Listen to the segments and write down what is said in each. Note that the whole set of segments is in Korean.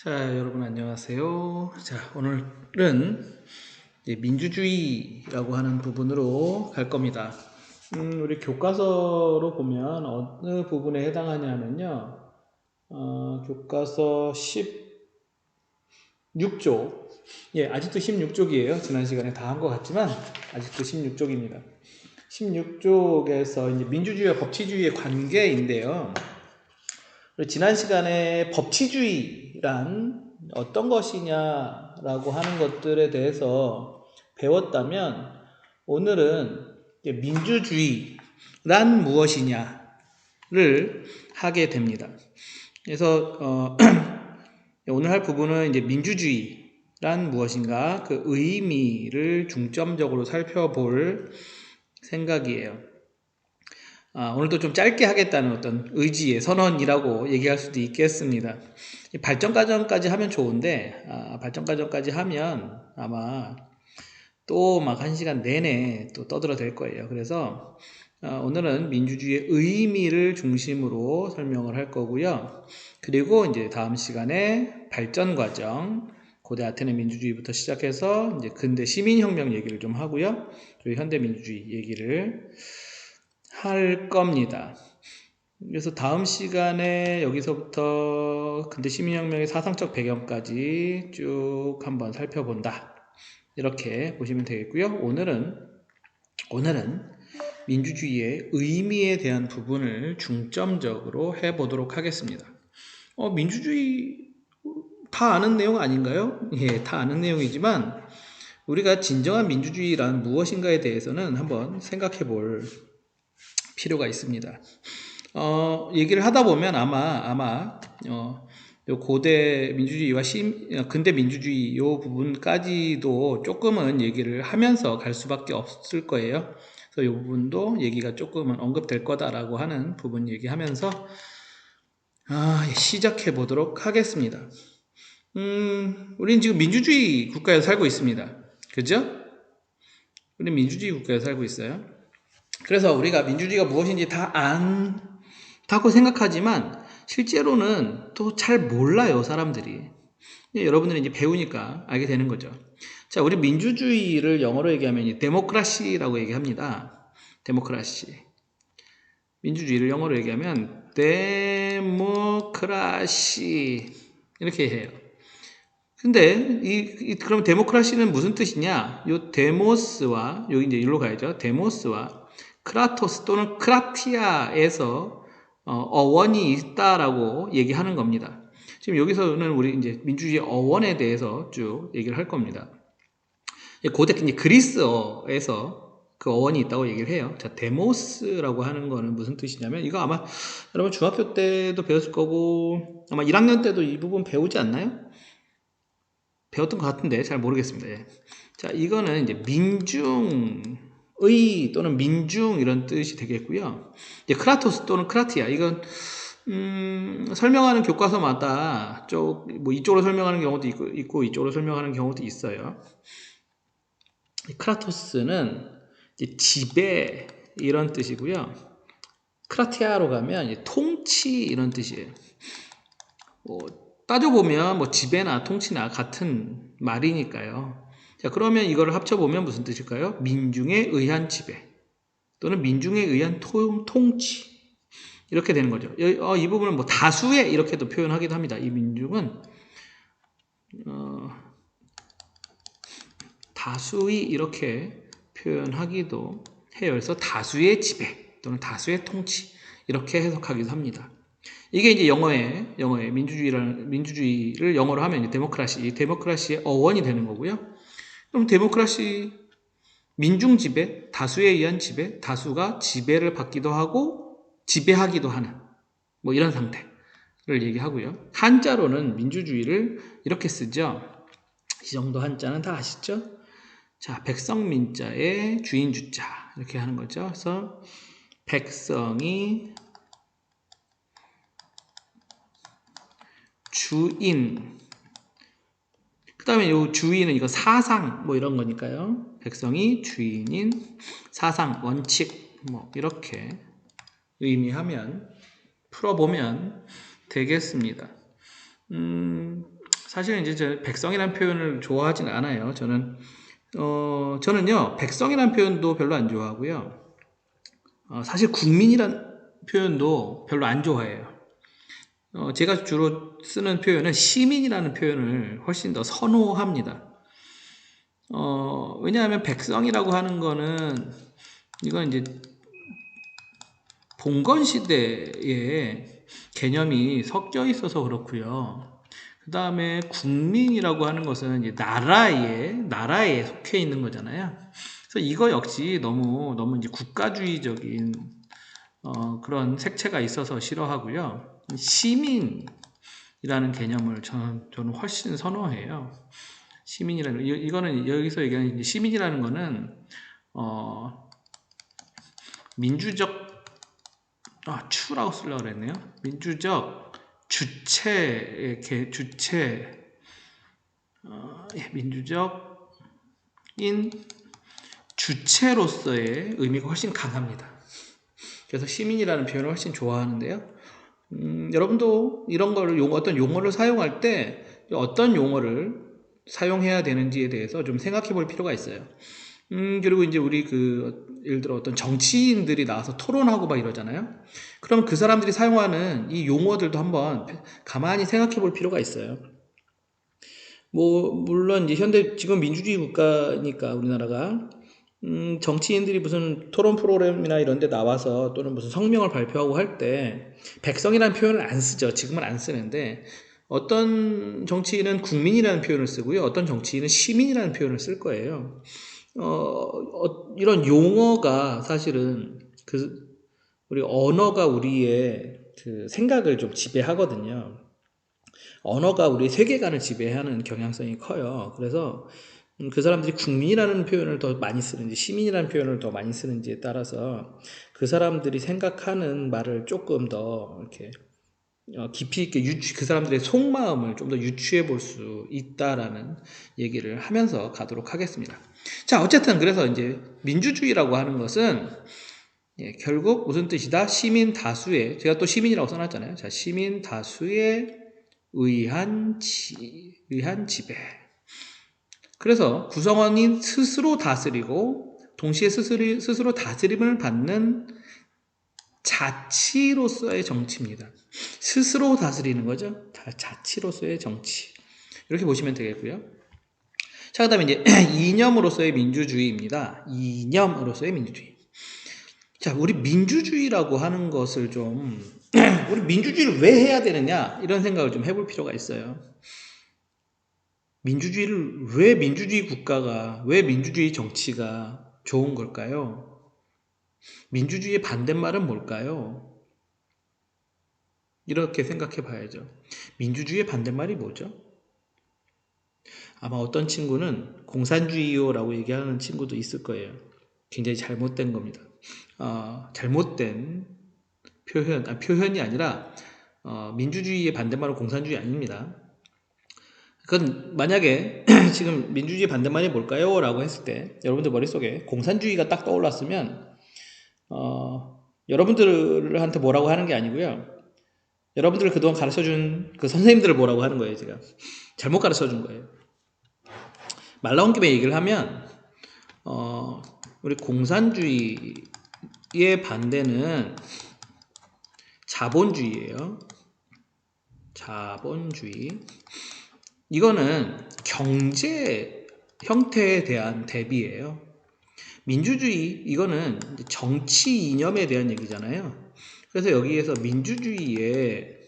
자, 여러분 안녕하세요. 자, 오늘은 이제 민주주의라고 하는 부분으로 갈 겁니다. 우리 교과서로 보면 어느 부분에 해당하냐면요. 교과서 16쪽. 예, 아직도 16쪽이에요. 지난 시간에 다 한 것 같지만 아직도 16쪽입니다. 16쪽에서 이제 민주주의와 법치주의의 관계인데요. 지난 시간에 법치주의란 어떤 것이냐라고 하는 것들에 대해서 배웠다면 오늘은 민주주의란 무엇이냐를 하게 됩니다. 그래서 오늘 할 부분은 이제 민주주의란 무엇인가 그 의미를 중점적으로 살펴볼 생각이에요. 오늘도 좀 짧게 하겠다는 어떤 의지의 선언이라고 얘기할 수도 있겠습니다. 발전 과정까지 하면 좋은데 발전 과정까지 하면 아마 또 막 1시간 내내 또 떠들어댈 거예요. 그래서 오늘은 민주주의의 의미를 중심으로 설명을 할 거고요. 그리고 이제 다음 시간에 발전 과정, 고대 아테네 민주주의부터 시작해서 이제 근대 시민혁명 얘기를 좀 하고요. 그리고 현대 민주주의 얘기를 할 겁니다. 그래서 다음 시간에 여기서부터 근대 시민혁명의 사상적 배경까지 쭉 한번 살펴본다. 이렇게 보시면 되겠고요. 오늘은 민주주의의 의미에 대한 부분을 중점적으로 해보도록 하겠습니다. 민주주의 다 아는 내용 아닌가요? 예, 다 아는 내용이지만 우리가 진정한 민주주의란 무엇인가에 대해서는 한번 생각해 볼 필요가 있습니다. 얘기를 하다 보면 아마 요 고대 민주주의와 근대 민주주의 요 부분까지도 조금은 얘기를 하면서 갈 수밖에 없을 거예요. 그래서 요 부분도 얘기가 조금은 언급될 거다라고 하는 부분 얘기하면서 시작해 보도록 하겠습니다. 우리는 지금 민주주의 국가에 살고 있습니다. 그죠? 우리는 민주주의 국가에 살고 있어요. 그래서 우리가 민주주의가 무엇인지 다 안다고 생각하지만 실제로는 또 잘 몰라요, 사람들이. 여러분들이 이제 배우니까 알게 되는 거죠. 자, 우리 민주주의를 영어로 얘기하면 데모크라시라고 얘기합니다. 데모크라시. 민주주의를 영어로 얘기하면 데모크라시 이렇게 해요. 근데 그럼 데모크라시는 무슨 뜻이냐? 요 데모스와 여기 이제 일로 가야죠. 데모스와 크라토스 또는 크라티아에서 어원이 있다라고 얘기하는 겁니다. 지금 여기서는 우리 이제 민주주의 어원에 대해서 쭉 얘기를 할 겁니다. 고대 이제 그리스어에서 그 어원이 있다고 얘기를 해요. 자, 데모스라고 하는 거는 무슨 뜻이냐면 이거 아마 여러분 중학교 때도 배웠을 거고 아마 1학년 때도 이 부분 배우지 않나요? 배웠던 것 같은데 잘 모르겠습니다. 예. 자, 이거는 이제 민중의 또는 민중 이런 뜻이 되겠고요. 이제 크라토스 또는 크라티아 이건 설명하는 교과서마다 뭐 이쪽으로 설명하는 경우도 있고 이쪽으로 설명하는 경우도 있어요. 크라토스는 이제 지배 이런 뜻이고요. 크라티아로 가면 이제 통치 이런 뜻이에요. 따져보면 뭐 지배나 통치나 같은 말이니까요. 자, 그러면 이거를 합쳐보면 무슨 뜻일까요? 민중에 의한 지배 또는 민중에 의한 통치 이렇게 되는 거죠. 이 부분은 뭐 다수의 이렇게도 표현하기도 합니다. 이 민중은 다수의 이렇게 표현하기도 해요. 그래서 다수의 지배 또는 다수의 통치 이렇게 해석하기도 합니다. 이게 이제 영어의 민주주의를 영어로 하면 이제 데모크라시의 어원이 되는 거고요. 그럼 데모크라시 민중 지배, 다수에 의한 지배, 다수가 지배를 받기도 하고 지배하기도 하는 뭐 이런 상태를 얘기하고요. 한자로는 민주주의를 이렇게 쓰죠. 이 정도 한자는 다 아시죠? 자, 백성민자의 주인주자 이렇게 하는 거죠. 그래서 백성이 주인 그 다음에 요 주인은 이거 사상 뭐 이런 거니까요. 백성이 주인인 사상 원칙 뭐 이렇게 의미하면 풀어보면 되겠습니다. 사실은 이제 저 백성이라는 표현을 좋아하진 않아요. 저는요, 백성이라는 표현도 별로 안 좋아하고요. 사실 국민이란 표현도 별로 안 좋아해요. 제가 주로 쓰는 표현은 시민이라는 표현을 훨씬 더 선호합니다. 왜냐하면 백성이라고 하는 거는 이건 이제 봉건 시대에 개념이 섞여 있어서 그렇고요. 그 다음에 국민이라고 하는 것은 이제 나라에 속해 있는 거잖아요. 그래서 이거 역시 너무 이제 국가주의적인 그런 색채가 있어서 싫어하고요. 시민이라는 개념을 저는 훨씬 선호해요. 시민이라는 이거는 여기서 얘기하는 이제 시민이라는 거는 민주적 추라고 쓰려고 그랬네요. 민주적 민주적인 주체로서의 의미가 훨씬 강합니다. 그래서 시민이라는 표현을 훨씬 좋아하는데요. 여러분도 이런 거를 어떤 용어를 사용할 때 어떤 용어를 사용해야 되는지에 대해서 좀 생각해 볼 필요가 있어요. 그리고 이제 우리 예를 들어 어떤 정치인들이 나와서 토론하고 막 이러잖아요. 그럼 그 사람들이 사용하는 이 용어들도 한번 가만히 생각해 볼 필요가 있어요. 물론 이제 지금 민주주의 국가니까 우리나라가, 정치인들이 무슨 토론 프로그램이나 이런 데 나와서 또는 무슨 성명을 발표하고 할 때 백성이라는 표현을 안 쓰죠. 지금은 안 쓰는데 어떤 정치인은 국민이라는 표현을 쓰고요. 어떤 정치인은 시민이라는 표현을 쓸 거예요. 이런 용어가 사실은 우리 언어가 우리의 생각을 좀 지배하거든요. 언어가 우리의 세계관을 지배하는 경향성이 커요. 그래서 그 사람들이 국민이라는 표현을 더 많이 쓰는지 시민이라는 표현을 더 많이 쓰는지에 따라서 그 사람들이 생각하는 말을 조금 더 이렇게 깊이 있게 그 사람들의 속마음을 좀 더 유추해 볼 수 있다라는 얘기를 하면서 가도록 하겠습니다. 자, 어쨌든 그래서 이제 민주주의라고 하는 것은 결국 무슨 뜻이다? 시민 다수의, 제가 또 시민이라고 써놨잖아요. 자, 시민 다수의 의한 지배. 그래서 구성원이 스스로 다스리고 동시에 스스로 다스림을 받는 자치로서의 정치입니다. 스스로 다스리는 거죠. 자치로서의 정치. 이렇게 보시면 되겠고요. 자, 그 다음에 이제 이념으로서의 민주주의입니다. 이념으로서의 민주주의. 자, 우리 민주주의라고 하는 것을 우리 민주주의를 왜 해야 되느냐? 이런 생각을 좀 해볼 필요가 있어요. 왜 민주주의 국가가, 왜 민주주의 정치가 좋은 걸까요? 민주주의의 반대말은 뭘까요? 이렇게 생각해 봐야죠. 민주주의의 반대말이 뭐죠? 아마 어떤 친구는 공산주의요라고 얘기하는 친구도 있을 거예요. 굉장히 잘못된 겁니다. 잘못된 표현이 아니라 민주주의의 반대말은 공산주의 아닙니다. 그건 만약에 지금 민주주의 반대말이 뭘까요? 라고 했을 때 여러분들 머릿속에 공산주의가 딱 떠올랐으면 여러분들한테 뭐라고 하는 게 아니고요. 여러분들을 그동안 가르쳐준 그 선생님들을 뭐라고 하는 거예요. 제가 잘못 가르쳐준 거예요. 말 나온 김에 얘기를 하면 우리 공산주의의 반대는 자본주의예요. 자본주의. 이거는 경제 형태에 대한 대비예요. 민주주의, 이거는 정치 이념에 대한 얘기잖아요. 그래서 여기에서 민주주의에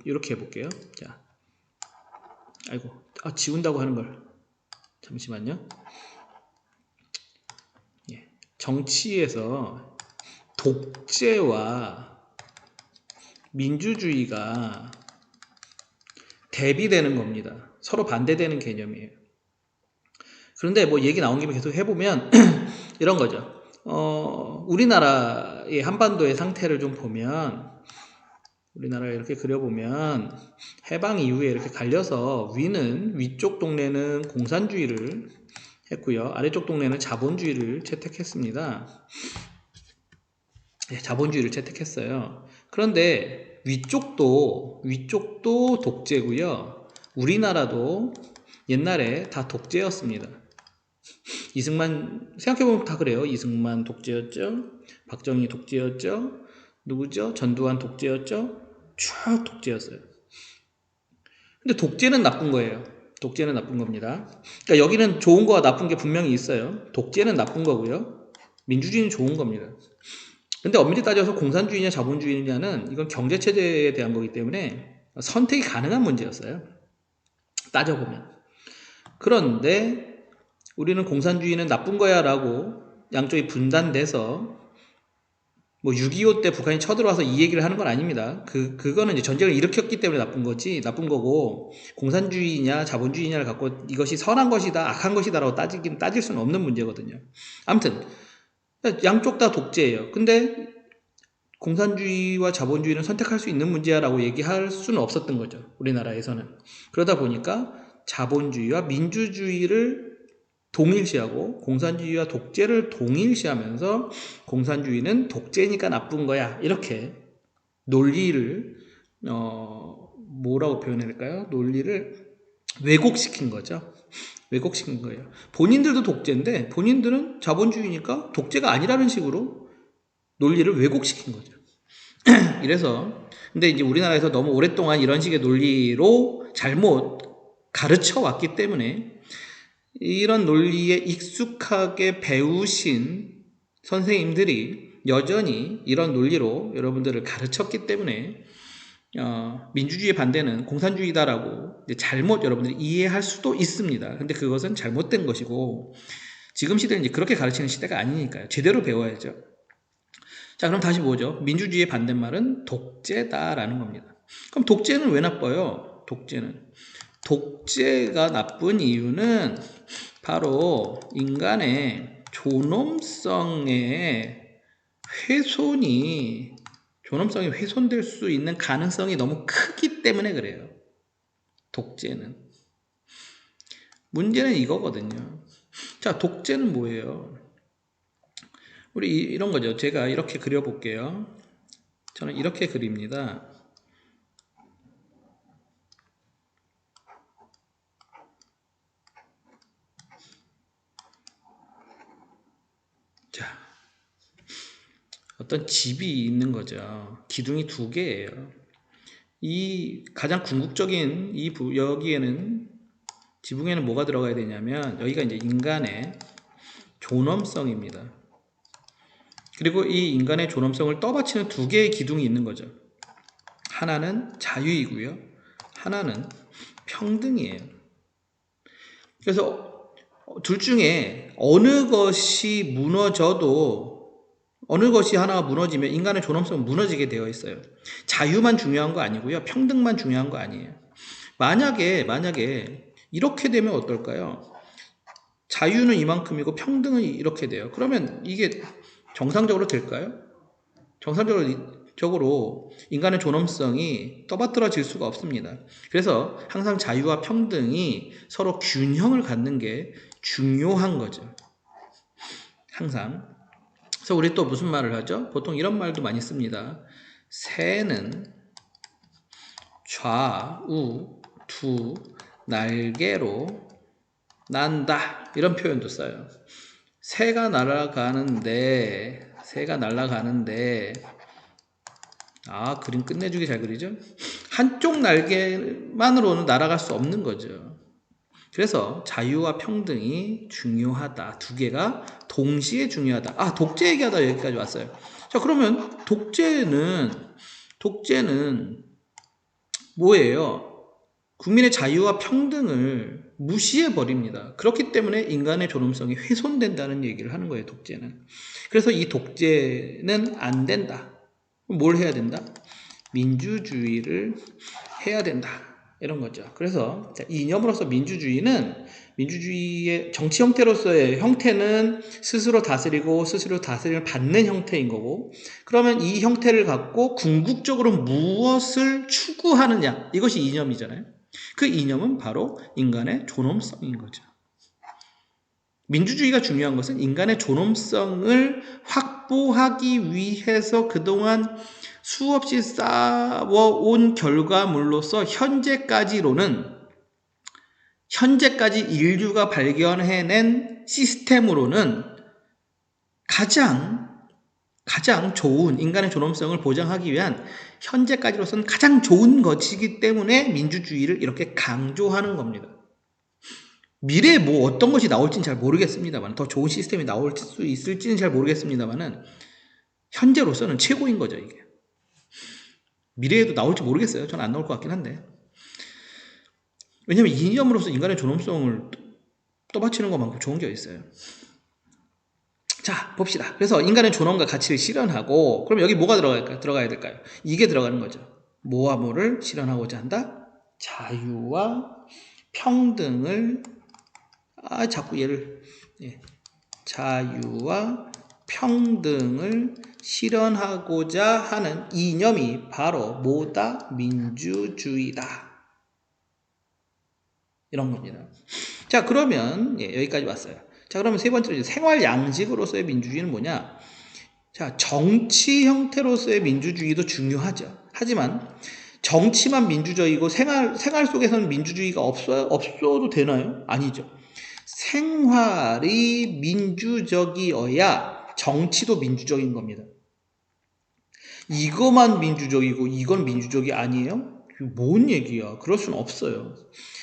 이렇게 해볼게요. 자, 지운다고 하는 걸 잠시만요. 정치에서 독재와 민주주의가 대비되는 겁니다. 서로 반대되는 개념이에요. 그런데 얘기 나온 김에 계속 해보면 이런 거죠. 우리나라의 한반도의 상태를 좀 보면, 우리나라를 이렇게 그려보면 해방 이후에 이렇게 갈려서 위쪽 동네는 공산주의를 했고요. 아래쪽 동네는 자본주의를 채택했습니다. 자본주의를 채택했어요. 그런데 위쪽도 독재고요. 우리나라도 옛날에 다 독재였습니다. 이승만, 생각해보면 다 그래요. 이승만 독재였죠. 박정희 독재였죠. 누구죠? 전두환 독재였죠. 쭉 독재였어요. 근데 독재는 나쁜 거예요. 독재는 나쁜 겁니다. 그러니까 여기는 좋은 거와 나쁜 게 분명히 있어요. 독재는 나쁜 거고요. 민주주의는 좋은 겁니다. 근데 엄밀히 따져서 공산주의냐 자본주의냐는 이건 경제체제에 대한 거기 때문에 선택이 가능한 문제였어요. 따져보면. 그런데 우리는 공산주의는 나쁜 거야 라고 양쪽이 분단돼서 뭐 6.25 때 북한이 쳐들어와서 이 얘기를 하는 건 아닙니다. 그거는 이제 전쟁을 일으켰기 때문에 나쁜 나쁜 거고, 공산주의냐 자본주의냐를 갖고 이것이 선한 것이다, 악한 것이다 라고 따질 수는 없는 문제거든요. 아무튼, 양쪽 다 독재예요. 근데 공산주의와 자본주의는 선택할 수 있는 문제야 라고 얘기할 수는 없었던 거죠. 우리나라에서는. 그러다 보니까 자본주의와 민주주의를 동일시하고 공산주의와 독재를 동일시하면서 공산주의는 독재니까 나쁜 거야, 이렇게 논리를 뭐라고 표현해야 될까요? 논리를 왜곡시킨 거죠. 왜곡시킨 거예요. 본인들도 독재인데 본인들은 자본주의니까 독재가 아니라는 식으로 논리를 왜곡시킨 거죠. 이래서 근데 이제 우리나라에서 너무 오랫동안 이런 식의 논리로 잘못 가르쳐 왔기 때문에 이런 논리에 익숙하게 배우신 선생님들이 여전히 이런 논리로 여러분들을 가르쳤기 때문에 민주주의 반대는 공산주의다라고 잘못 여러분들이 이해할 수도 있습니다. 근데 그것은 잘못된 것이고, 지금 시대는 이제 그렇게 가르치는 시대가 아니니까요. 제대로 배워야죠. 자, 그럼 다시 뭐죠? 민주주의의 반대말은 독재다라는 겁니다. 그럼 독재는 왜 나빠요? 독재가 나쁜 이유는 바로 인간의 존엄성이 훼손될 수 있는 가능성이 너무 크기 때문에 그래요. 독재는. 문제는 이거거든요. 자, 독재는 뭐예요? 우리 이런 거죠. 제가 이렇게 그려볼게요. 저는 이렇게 그립니다. 자, 어떤 집이 있는 거죠. 기둥이 두 개예요. 이 가장 궁극적인 여기에는 지붕에는 뭐가 들어가야 되냐면 여기가 이제 인간의 존엄성입니다. 그리고 이 인간의 존엄성을 떠받치는 두 개의 기둥이 있는 거죠. 하나는 자유이고요. 하나는 평등이에요. 그래서 둘 중에 어느 것이 하나가 무너지면 인간의 존엄성은 무너지게 되어 있어요. 자유만 중요한 거 아니고요. 평등만 중요한 거 아니에요. 만약에 이렇게 되면 어떨까요? 자유는 이만큼이고 평등은 이렇게 돼요. 그러면 이게 정상적으로 될까요? 정상적으로 인간의 존엄성이 떠받들어질 수가 없습니다. 그래서 항상 자유와 평등이 서로 균형을 갖는 게 중요한 거죠. 항상. 그래서 우리 또 무슨 말을 하죠? 보통 이런 말도 많이 씁니다. 새는 좌우 두 날개로 난다, 이런 표현도 써요. 새가 날아가는데 그림 끝내주기 잘 그리죠? 한쪽 날개만으로는 날아갈 수 없는 거죠. 그래서 자유와 평등이 중요하다. 두 개가 동시에 중요하다. 독재 얘기하다 여기까지 왔어요. 자, 그러면 독재는 뭐예요? 국민의 자유와 평등을 무시해 버립니다. 그렇기 때문에 인간의 존엄성이 훼손된다는 얘기를 하는 거예요, 독재는. 그래서 이 독재는 안 된다. 뭘 해야 된다? 민주주의를 해야 된다, 이런 거죠. 그래서 이 이념으로서 민주주의의 정치 형태로서의 형태는 스스로 다스리고 스스로 다스림을 받는 형태인 거고, 그러면 이 형태를 갖고 궁극적으로 무엇을 추구하느냐, 이것이 이념이잖아요. 그 이념은 바로 인간의 존엄성인 거죠. 민주주의가 중요한 것은 인간의 존엄성을 확보하기 위해서 그동안 수없이 쌓아온 결과물로서 현재까지로는 현재까지 인류가 발견해낸 시스템으로는 가장 좋은 인간의 존엄성을 보장하기 위한 현재까지로서는 가장 좋은 것이기 때문에 민주주의를 이렇게 강조하는 겁니다. 미래에 뭐 어떤 것이 나올지는 잘 모르겠습니다만, 더 좋은 시스템이 나올 수 있을지는 잘 모르겠습니다만은 현재로서는 최고인 거죠, 이게. 미래에도 나올지 모르겠어요. 저는 안 나올 것 같긴 한데. 왜냐면 이념으로서 인간의 존엄성을 떠받치는 것만큼 좋은 게 어딨어요. 자, 봅시다. 그래서 인간의 존엄과 가치를 실현하고, 그럼 여기 뭐가 들어가야 될까요? 이게 들어가는 거죠. 뭐와 뭐를 실현하고자 한다? 자유와 평등을, 자꾸 얘를, 자유와 평등을 실현하고자 하는 이념이 바로 뭐다? 민주주의다. 이런 겁니다. 자, 그러면 여기까지 왔어요. 자, 그러면 세 번째로 생활 양식으로서의 민주주의는 뭐냐? 자, 정치 형태로서의 민주주의도 중요하죠. 하지만 정치만 민주적이고 생활 속에서는 민주주의가 없어도 되나요? 아니죠. 생활이 민주적이어야 정치도 민주적인 겁니다. 이거만 민주적이고 이건 민주적이 아니에요? 뭔 얘기야? 그럴 수는 없어요.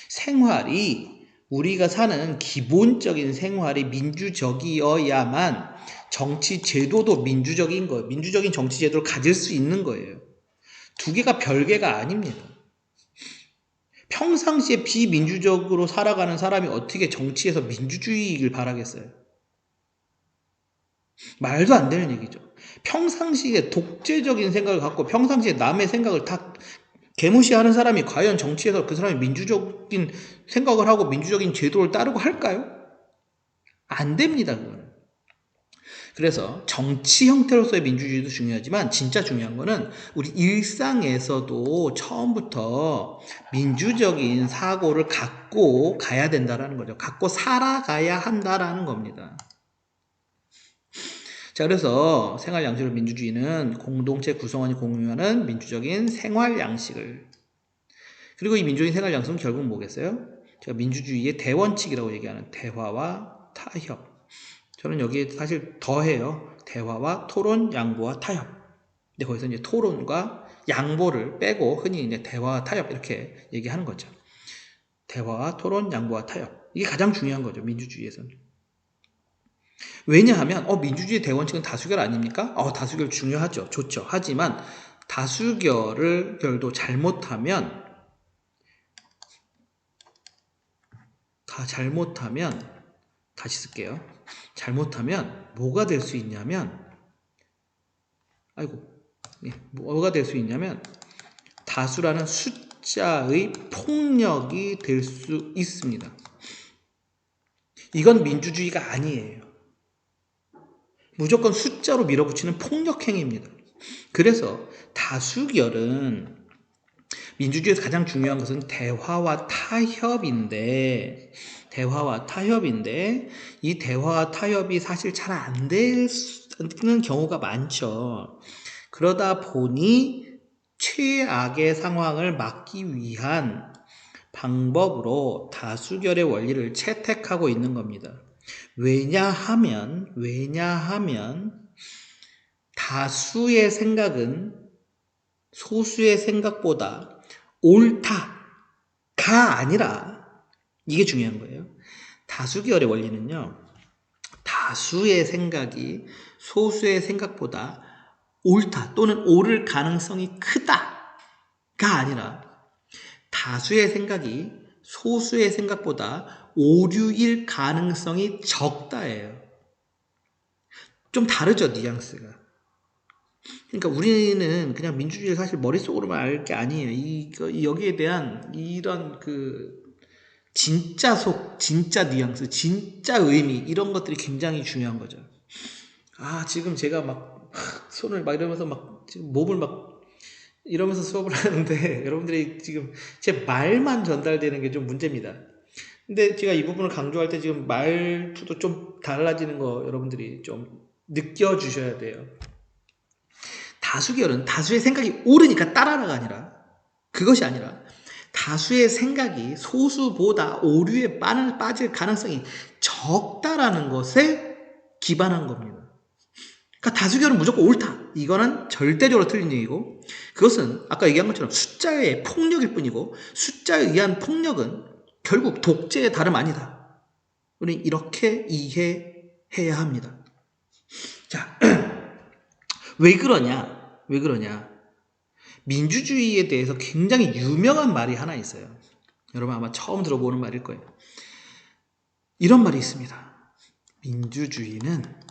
생활이 우리가 사는 기본적인 생활이 민주적이어야만 정치 제도도 민주적인 거예요. 민주적인 정치 제도를 가질 수 있는 거예요. 두 개가 별개가 아닙니다. 평상시에 비민주적으로 살아가는 사람이 어떻게 정치에서 민주주의를 바라겠어요? 말도 안 되는 얘기죠. 평상시에 독재적인 생각을 갖고 평상시에 남의 생각을 다 개무시하는 사람이 과연 정치에서 그 사람이 민주적인 생각을 하고 민주적인 제도를 따르고 할까요? 안 됩니다, 그거는. 그래서 정치 형태로서의 민주주의도 중요하지만 진짜 중요한 거는 우리 일상에서도 처음부터 민주적인 사고를 갖고 가야 된다는 거죠. 갖고 살아가야 한다라는 겁니다. 자, 그래서 생활 양식으로 민주주의는 공동체 구성원이 공유하는 민주적인 생활 양식을, 그리고 이 민주적인 생활 양식은 결국 뭐겠어요? 제가 민주주의의 대원칙이라고 얘기하는 대화와 타협. 저는 여기에 사실 더해요. 대화와 토론, 양보와 타협. 근데 거기서 이제 토론과 양보를 빼고 흔히 이제 대화와 타협 이렇게 얘기하는 거죠. 대화와 토론, 양보와 타협. 이게 가장 중요한 거죠, 민주주의에서는. 왜냐하면 민주주의 대원칙은 다수결 아닙니까? 다수결 중요하죠. 좋죠. 하지만 다수결도 잘못하면 다시 쓸게요. 잘못하면 뭐가 될 수 있냐면 뭐가 될 수 있냐면 다수라는 숫자의 폭력이 될 수 있습니다. 이건 민주주의가 아니에요. 무조건 숫자로 밀어붙이는 폭력행위입니다. 그래서 다수결은 민주주의에서 가장 중요한 것은 대화와 타협인데 이 대화와 타협이 사실 잘 안 되는 경우가 많죠. 그러다 보니 최악의 상황을 막기 위한 방법으로 다수결의 원리를 채택하고 있는 겁니다. 왜냐하면 다수의 생각은 소수의 생각보다 옳다가 아니라, 이게 중요한 거예요. 다수결의 원리는요, 다수의 생각이 소수의 생각보다 옳다 또는 옳을 가능성이 크다가 아니라 다수의 생각이 소수의 생각보다 오류일 가능성이 적다예요. 좀 다르죠, 뉘앙스가. 그러니까 우리는 그냥 민주주의를 사실 머릿속으로만 알 게 아니에요. 여기에 대한 이런 진짜 진짜 뉘앙스, 진짜 의미, 이런 것들이 굉장히 중요한 거죠. 지금 제가 막 손을 막 이러면서 막 지금 몸을 막 이러면서 수업을 하는데 여러분들이 지금 제 말만 전달되는 게 좀 문제입니다. 근데 제가 이 부분을 강조할 때 지금 말투도 좀 달라지는 거 여러분들이 좀 느껴주셔야 돼요. 다수결은 다수의 생각이 옳으니까 따라라가 아니라, 그것이 아니라 다수의 생각이 소수보다 오류에 빠질 가능성이 적다라는 것에 기반한 겁니다. 그러니까 다수결은 무조건 옳다. 이거는 절대적으로 틀린 얘기고, 그것은 아까 얘기한 것처럼 숫자의 폭력일 뿐이고, 숫자에 의한 폭력은 결국 독재의 다름 아니다. 우리 이렇게 이해해야 합니다. 자, 왜 그러냐? 민주주의에 대해서 굉장히 유명한 말이 하나 있어요. 여러분 아마 처음 들어보는 말일 거예요. 이런 말이 있습니다. 민주주의란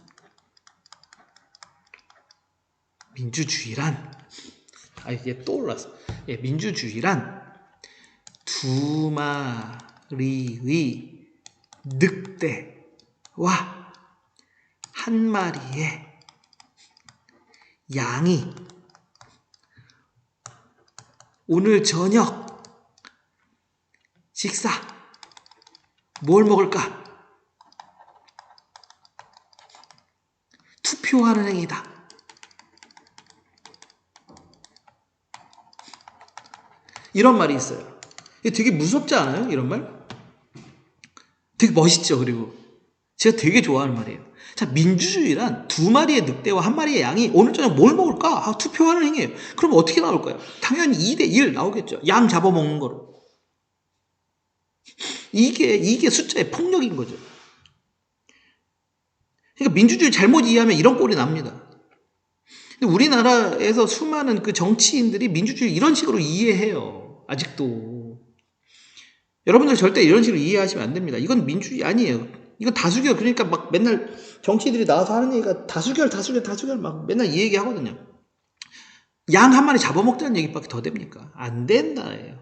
이게 떠올랐어. 민주주의란 두 마리의 늑대와 한 마리의 양이 오늘 저녁 식사 뭘 먹을까? 투표하는 행위다. 이런 말이 있어요. 되게 무섭지 않아요? 이런 말? 되게 멋있죠. 그리고 제가 되게 좋아하는 말이에요. 자, 민주주의란 두 마리의 늑대와 한 마리의 양이 오늘 저녁 뭘 먹을까? 투표하는 행위예요. 그럼 어떻게 나올까요? 당연히 2대1 나오겠죠. 양 잡아먹는 거로. 이게 숫자의 폭력인 거죠. 그러니까 민주주의 잘못 이해하면 이런 꼴이 납니다. 근데 우리나라에서 수많은 그 정치인들이 민주주의 이런 식으로 이해해요. 아직도. 여러분들 절대 이런 식으로 이해하시면 안 됩니다. 이건 민주주의 아니에요. 이건 다수결. 그러니까 막 맨날 정치인들이 나와서 하는 얘기가 다수결 막 맨날 이 얘기 하거든요. 양 한 마리 잡아먹자는 얘기밖에 더 됩니까? 안 된다예요.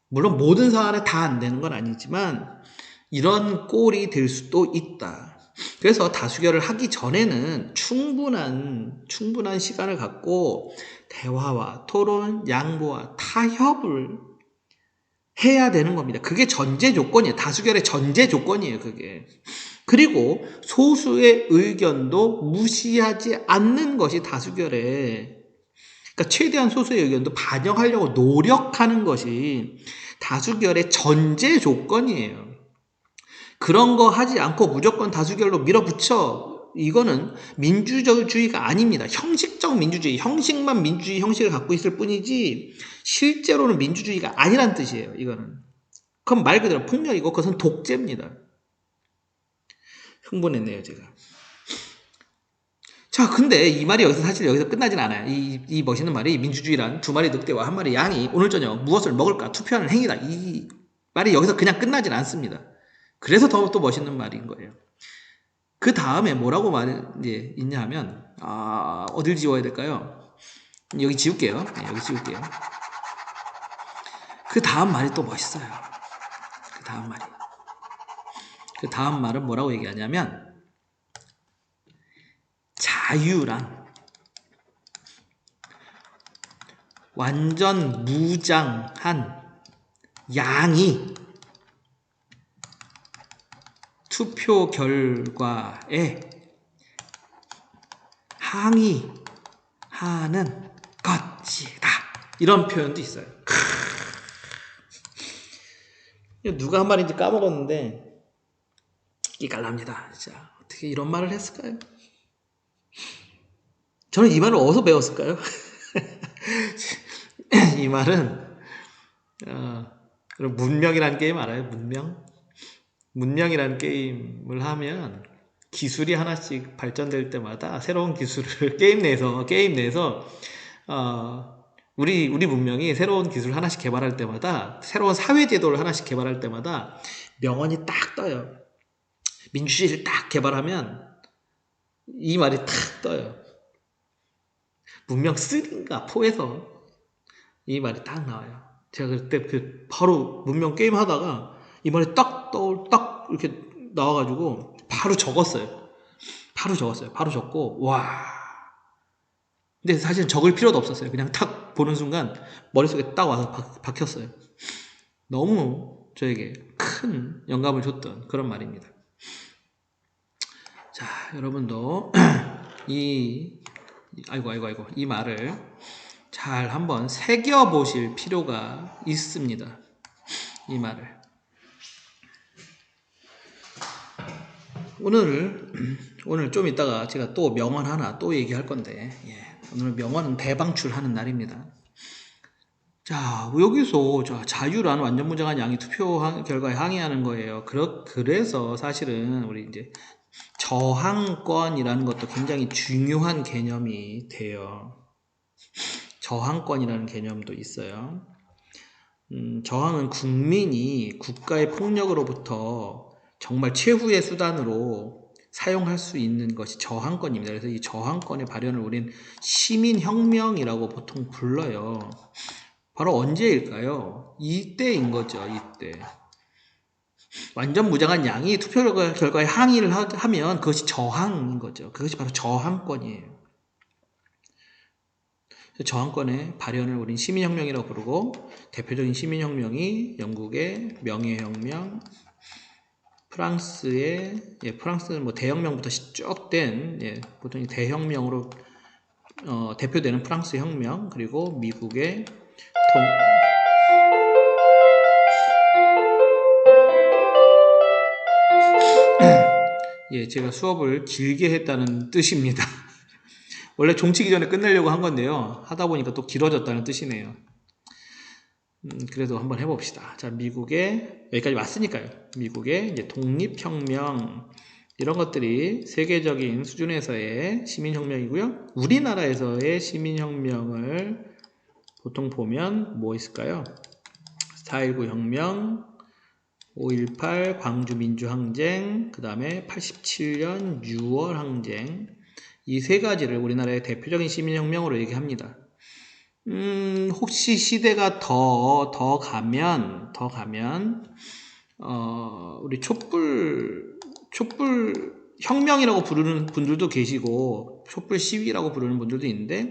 물론 모든 사안에 다 안 되는 건 아니지만 이런 꼴이 될 수도 있다. 그래서 다수결을 하기 전에는 충분한 시간을 갖고 대화와 토론, 양보와 타협을 해야 되는 겁니다. 그게 전제 조건이에요. 다수결의 전제 조건이에요, 그게. 그리고 소수의 의견도 무시하지 않는 것이 다수결의, 그러니까 최대한 소수의 의견도 반영하려고 노력하는 것이 다수결의 전제 조건이에요. 그런 거 하지 않고 무조건 다수결로 밀어붙여. 이거는 민주주의가 아닙니다. 형식적 민주주의, 형식만 민주주의 형식을 갖고 있을 뿐이지 실제로는 민주주의가 아니란 뜻이에요. 이거는. 그럼 말 그대로 폭력이고 그것은 독재입니다. 흥분했네요, 제가. 자, 근데 이 말이 사실 여기서 끝나진 않아요. 이 멋있는 말이 민주주의란 두 마리 늑대와 한 마리 양이 오늘 저녁 무엇을 먹을까 투표하는 행위다. 이 말이 여기서 그냥 끝나진 않습니다. 그래서 또 멋있는 말인 거예요. 그 다음에 뭐라고 이제 있냐 하면, 어딜 지워야 될까요? 여기 지울게요. 여기 지울게요. 그 다음 말이 또 멋있어요. 그 다음 말은 뭐라고 얘기하냐면, 자유란 완전 무장한 양이 투표 결과에 항의하는 것이다. 이런 표현도 있어요. 누가 한 말인지 까먹었는데 끼깔납니다. 진짜 어떻게 이런 말을 했을까요? 저는 이 말을 어디서 배웠을까요? 이 말은 문명이라는 게임 알아요? 문명이라는 게임을 하면 기술이 하나씩 발전될 때마다 새로운 기술을 게임 내에서 우리 문명이 새로운 기술을 하나씩 개발할 때마다 새로운 사회 제도를 하나씩 개발할 때마다 명언이 딱 떠요. 민주주의를 딱 개발하면 이 말이 딱 떠요. 문명 3인가 4에서 이 말이 딱 나와요. 제가 그때 바로 문명 게임 하다가 이 말이 딱 이렇게 나와가지고 바로 적었어요. 바로 적고 와. 근데 사실 적을 필요도 없었어요. 그냥 딱 보는 순간 머릿속에 딱 와서 박혔어요. 너무 저에게 큰 영감을 줬던 그런 말입니다. 자, 여러분도 이 말을 잘 한번 새겨보실 필요가 있습니다. 이 말을. 오늘 좀 이따가 제가 또 명언 하나 또 얘기할 건데, 오늘 명언은 대방출하는 날입니다. 자, 여기서 자유란 완전 무장한 양이 투표 결과에 항의하는 거예요. 그래서 사실은 우리 이제 저항권이라는 것도 굉장히 중요한 개념이 돼요. 저항권이라는 개념도 있어요. 저항은 국민이 국가의 폭력으로부터 정말 최후의 수단으로 사용할 수 있는 것이 저항권입니다. 그래서 이 저항권의 발현을 우린 시민혁명이라고 보통 불러요. 바로 언제일까요? 이때인 거죠. 이때. 완전 무장한 양이 투표 결과에 항의를 하면 그것이 저항인 거죠. 그것이 바로 저항권이에요. 저항권의 발현을 우린 시민혁명이라고 부르고, 대표적인 시민혁명이 영국의 명예혁명, 프랑스는 뭐 대혁명부터 쭉 된, 보통 대혁명으로 대표되는 프랑스 혁명, 그리고 미국의 제가 수업을 길게 했다는 뜻입니다. 원래 종치기 전에 끝내려고 한 건데요. 하다 보니까 또 길어졌다는 뜻이네요. 그래도 한번 해봅시다. 자, 여기까지 왔으니까요. 미국의 이제 독립혁명, 이런 것들이 세계적인 수준에서의 시민혁명이고요. 우리나라에서의 시민혁명을 보통 보면 뭐 있을까요? 4.19 혁명, 5.18 광주민주항쟁, 그 다음에 87년 6월 항쟁, 이 세 가지를 우리나라의 대표적인 시민혁명으로 얘기합니다. 혹시 시대가 더 가면, 우리 촛불 혁명이라고 부르는 분들도 계시고, 촛불 시위라고 부르는 분들도 있는데,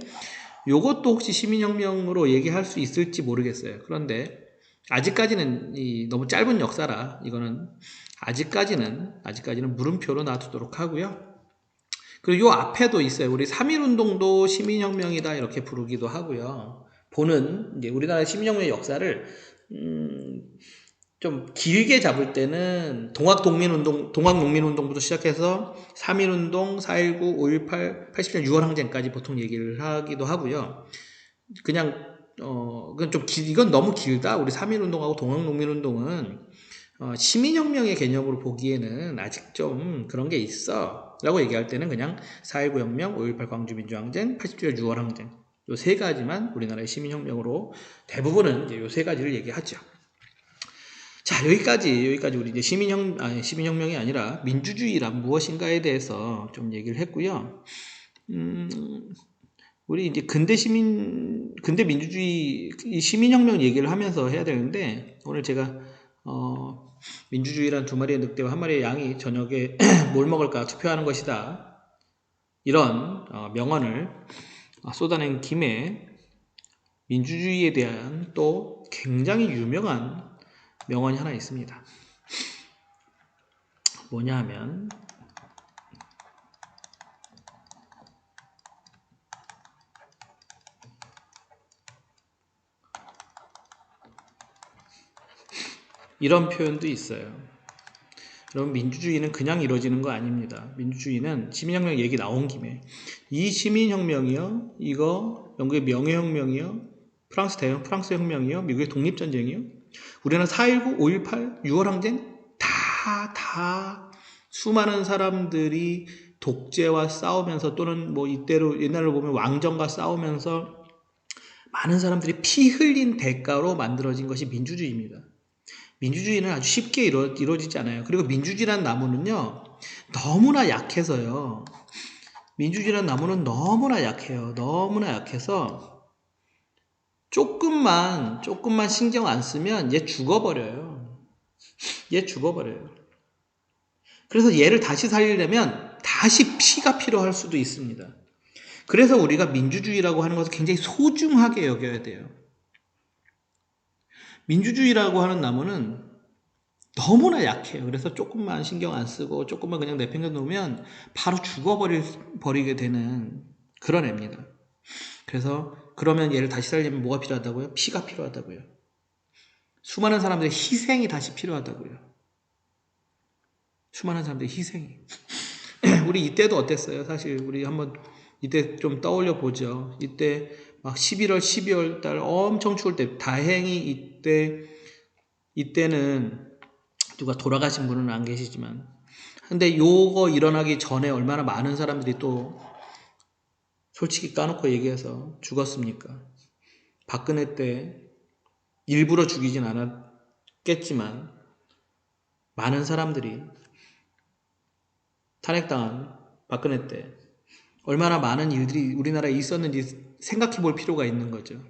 요것도 혹시 시민혁명으로 얘기할 수 있을지 모르겠어요. 그런데, 아직까지는 너무 짧은 역사라, 이거는, 아직까지는 물음표로 놔두도록 하고요. 그리고 요 앞에도 있어요. 우리 3.1운동도 시민혁명이다 이렇게 부르기도 하고요. 이제 우리나라의 시민혁명의 역사를 좀 길게 잡을 때는 동학농민운동부터 시작해서 3.1운동, 4.19, 5.18, 80년 6월 항쟁까지 보통 얘기를 하기도 하고요. 이건 너무 길다. 우리 3.1운동하고 동학농민운동은 시민혁명의 개념으로 보기에는 아직 좀 그런 게 있어 라고 얘기할 때는 그냥 4.19 혁명, 5.18 광주민주항쟁, 87년 6월 항쟁, 요 세 가지만 우리나라의 시민혁명으로 대부분은 이제 요 세 가지를 얘기하죠. 자, 여기까지 우리 이제 시민혁명이 아니라 민주주의란 무엇인가에 대해서 좀 얘기를 했고요. 우리 이제 근대 민주주의, 시민혁명 얘기를 하면서 해야 되는데, 오늘 제가 민주주의란 두 마리의 늑대와 한 마리의 양이 저녁에 뭘 먹을까 투표하는 것이다, 이런 명언을 쏟아낸 김에 민주주의에 대한 또 굉장히 유명한 명언이 하나 있습니다. 뭐냐 하면 이런 표현도 있어요. 여러분, 민주주의는 그냥 이루어지는 거 아닙니다. 민주주의는 시민혁명 얘기 나온 김에 이 시민혁명이요, 이거 영국의 명예혁명이요, 프랑스 혁명이요, 미국의 독립전쟁이요, 우리나라 4.19, 5.18, 6월 항쟁 다 수많은 사람들이 독재와 싸우면서, 또는 뭐 옛날로 보면 왕정과 싸우면서 많은 사람들이 피 흘린 대가로 만들어진 것이 민주주의입니다. 민주주의는 아주 쉽게 이루어지지 않아요. 그리고 민주주의란 나무는요, 너무나 약해서요. 민주주의란 나무는 너무나 약해요. 너무나 약해서 조금만 신경 안 쓰면 얘 죽어버려요. 그래서 얘를 다시 살리려면 다시 피가 필요할 수도 있습니다. 그래서 우리가 민주주의라고 하는 것을 굉장히 소중하게 여겨야 돼요. 민주주의라고 하는 나무는 너무나 약해요. 그래서 조금만 신경 안 쓰고 조금만 그냥 내팽겨 놓으면 바로 죽어버리게 되는 그런 애입니다. 그래서 그러면 얘를 다시 살려면 뭐가 필요하다고요? 피가 필요하다고요. 수많은 사람들의 희생이 다시 필요하다고요. 수많은 사람들의 희생이. 우리 이때도 어땠어요? 사실 우리 한번 이때 좀 떠올려 보죠. 이때 막 11월, 12월 달 엄청 추울 때 다행히 이때는 누가 돌아가신 분은 안 계시지만 근데 요거 일어나기 전에 얼마나 많은 사람들이 또 솔직히 까놓고 얘기해서 죽었습니까? 박근혜 때 일부러 죽이진 않았겠지만 많은 사람들이 탄핵당한 박근혜 때 얼마나 많은 일들이 우리나라에 있었는지 생각해 볼 필요가 있는 거죠.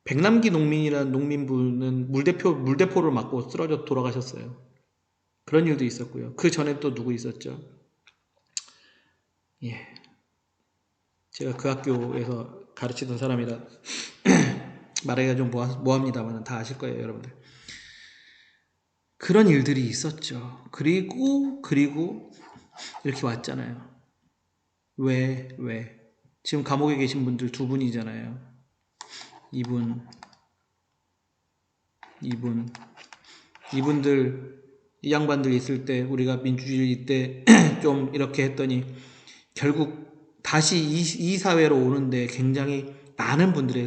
백남기 농민이라는 농민분은 물대포를 맞고 쓰러져 돌아가셨어요. 그런 일도 있었고요. 그 전에 또 누구 있었죠? 예. 제가 그 학교에서 가르치던 사람이라 말하기가 좀 뭐합니다만 다 아실 거예요, 여러분들. 그런 일들이 있었죠. 그리고 이렇게 왔잖아요. 왜? 지금 감옥에 계신 분들 두 분이잖아요. 이분들 이 양반들 있을 때 우리가 민주주의 이때 좀 이렇게 했더니 결국 다시 이 사회로 오는데 굉장히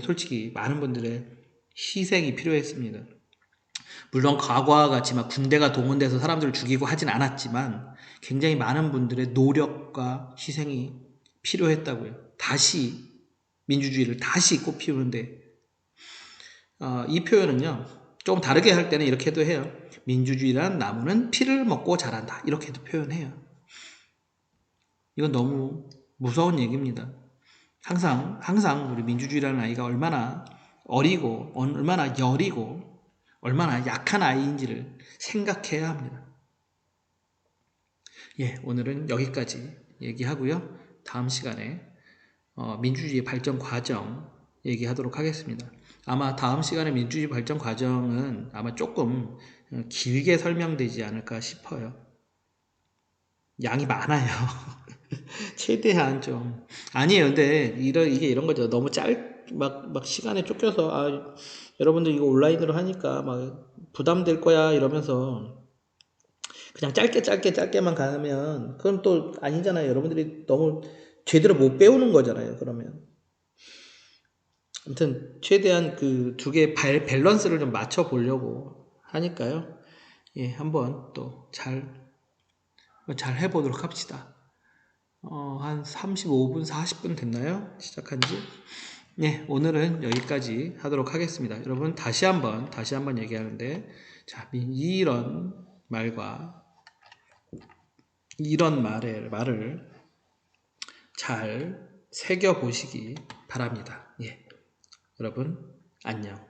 솔직히 많은 분들의 희생이 필요했습니다. 물론 과거와 같이 막 군대가 동원돼서 사람들을 죽이고 하진 않았지만 굉장히 많은 분들의 노력과 희생이 필요했다고요. 다시 민주주의를 다시 꽃피우는데 이 표현은요 좀 다르게 할 때는 이렇게도 해요. 민주주의란 나무는 피를 먹고 자란다 이렇게도 표현해요. 이건 너무 무서운 얘기입니다. 항상 우리 민주주의라는 아이가 얼마나 어리고 얼마나 여리고 얼마나 약한 아이인지를 생각해야 합니다. 예, 오늘은 여기까지 얘기하고요. 다음 시간에 민주주의 발전 과정 얘기하도록 하겠습니다. 아마 다음 시간에 민주주의 발전 과정은 아마 조금 길게 설명되지 않을까 싶어요. 양이 많아요. 최대한 좀 아니에요. 근데 이게 이런 거죠. 너무 막 시간에 쫓겨서 여러분들 이거 온라인으로 하니까 막 부담될 거야 이러면서 그냥 짧게만 가면 그건 또 아니잖아요. 여러분들이 너무 제대로 못 배우는 거잖아요. 그러면 아무튼 최대한 그 두 개의 밸런스를 좀 맞춰 보려고 하니까요. 예, 한번 또 잘 해보도록 합시다. 한 35분, 40분 됐나요? 시작한 지? 네, 오늘은 여기까지 하도록 하겠습니다. 여러분, 다시 한번 얘기하는데, 자, 이런 말을 잘 새겨보시기 바랍니다. 예. 여러분, 안녕.